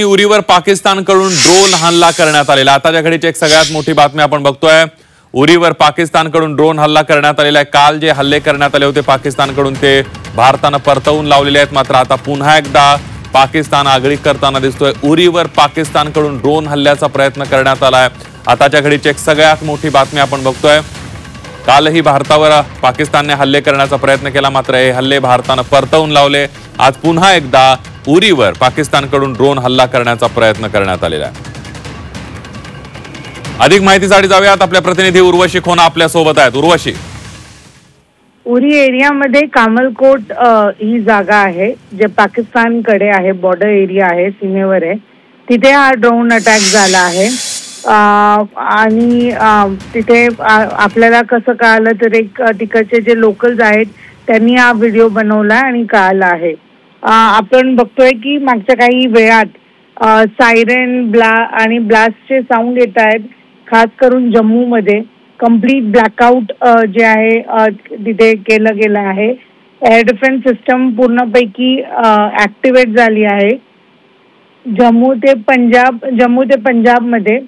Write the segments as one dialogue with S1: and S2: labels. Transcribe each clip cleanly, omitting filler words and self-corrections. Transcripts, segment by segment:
S1: उरीवर पाकिस्तानकडून ड्रोन हल्ला करण्यात आलेला। आताच्या घडीची एक सगळ्यात मोठी बातमी आपण बघतोय। उरीवर पाकिस्तानकडून ड्रोन हल्ला करण्यात आलेला आहे। काल जे हल्ले करण्यात आले होते पाकिस्तानकडून ते भारताने परतवून लावलेले आहेत। मात्र आता पुन्हा एकदा पाकिस्तान आगळीक करताना दिसतोय। उरीवर पाकिस्तानकडून ड्रोन हल्ल्याचा प्रयत्न करण्यात आलाय। आताच्या घडीची एक सगळ्यात मोठी बातमी आपण बघतोय। कालही भारतावर पाकिस्तानने हल्ले करण्याचा प्रयत्न केला, मात्र हे हल्ले भारताने परतवून लावले। आज पुन्हा एकदा उरीवर पाकिस्तानकडून ड्रोन हल्ला करण्याचा प्रयत्न करण्यात आलेला आहे। अधिक माहितीसाठी जाऊयात, आपल्या प्रतिनिधी उर्वशी खोना आपल्या सोबत आहेत। उर्वशी,
S2: उरी एरियामध्ये कामलकोट ही जागा आहे जे पाकिस्तानकडे आहे, बॉर्डर एरिया आहे, सीमेवर आहे। तिथे हा ड्रोन अटॅक झाला आहे आणि तिथे आपल्याला कसं कळालं तर एक तिकडचे जे लोकल्स आहेत त्यांनी हा व्हिडिओ बनवला आणि कळाला आहे। आपण बघतोय की मागच्या काही वेळात सायरन आणि ब्लास्टचे साऊंड येत आहेत, खास करून जम्मूमध्ये कंप्लीट ब्लॅकआउट जे आहे तिथे केलं गेलं आहे। एअर डिफेन्स सिस्टम पूर्णपैकी ऍक्टिव्हेट झाली आहे। जम्मू ते पंजाबमध्ये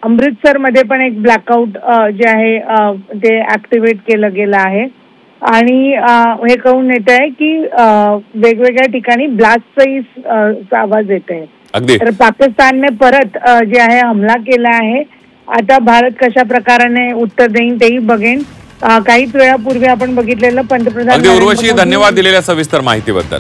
S2: अमृतसरमध्ये पण एक ब्लॅकआउट जे आहे ते ऍक्टिव्हेट केलं गेलं आहे आणि हे कळून येत आहे की वेगवेगळ्या ठिकाणी ब्लास्टचाही आवाज येत आहे। तर पाकिस्तानने परत जे आहे हमला केला आहे। आता भारत कशा प्रकारे उत्तर देईन तेही बघेन। काहीच वेळापूर्वी आपण बघितलेलं पंतप्रधान
S1: उर्वशी, धन्यवाद दिलेल्या सविस्तर माहितीबद्दल।